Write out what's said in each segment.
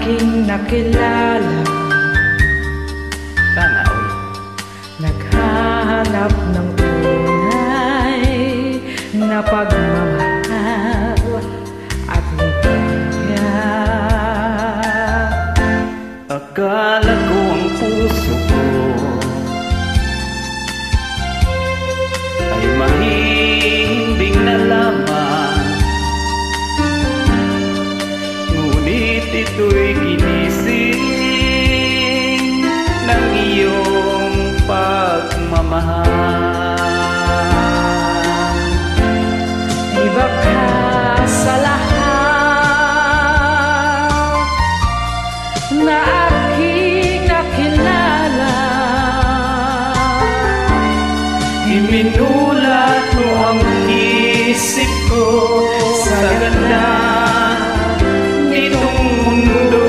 aking nakilala, sana all. naghahanap ng tunay na pagmamahal at ligaya. Akala ko ang puso ko ay mahimbing na lamang, ngunit ito'y ginising ng iyong pagmamahal. Iba ka sa lahat na aking nakilala, iminulat mo ang isip ko sa ganda nitong mundo.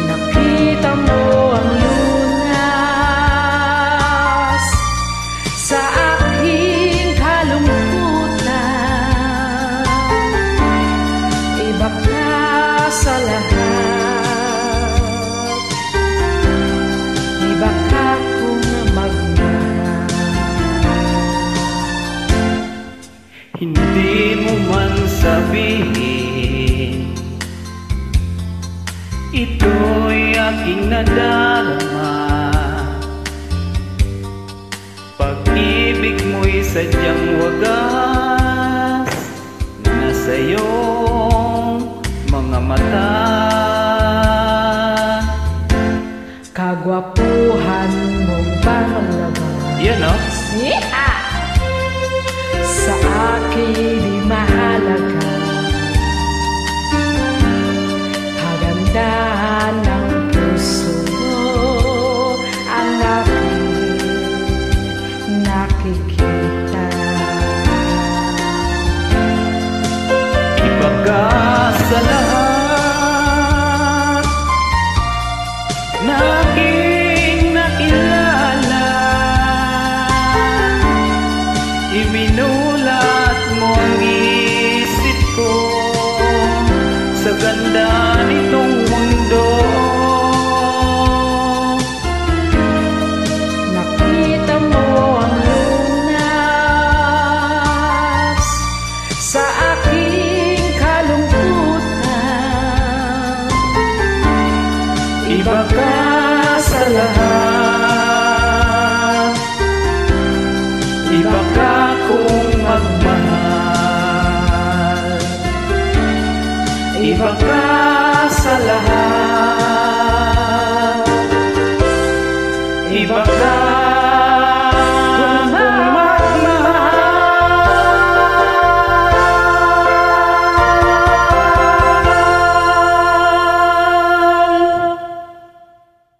nakita mo ang lunas sa aking kalungkutan. Iba ka sa lahat, iba ka kung magmahal. Hindi mo man sabihin, ito'y aking nadarama. Pag-ibig mo'y sadyang wagas na sa'yong mga mata. Kagwapuhan mong panglabas, Yan o. siha! Sa akin di mahalaga, kagandahan ng puso ang aking nakikita. Iba ka sa lahat na aking nakilala, iminulat mo ang isip ko sa ganda nitong mundo. Nakita mo ang lunas sa aking kalungkutan. Iba ka sa lahat, iba ka kung magmahal. Iba ka sa lahat, iba ka kung magmahal.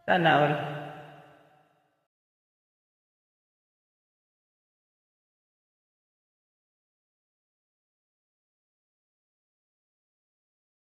Sana all.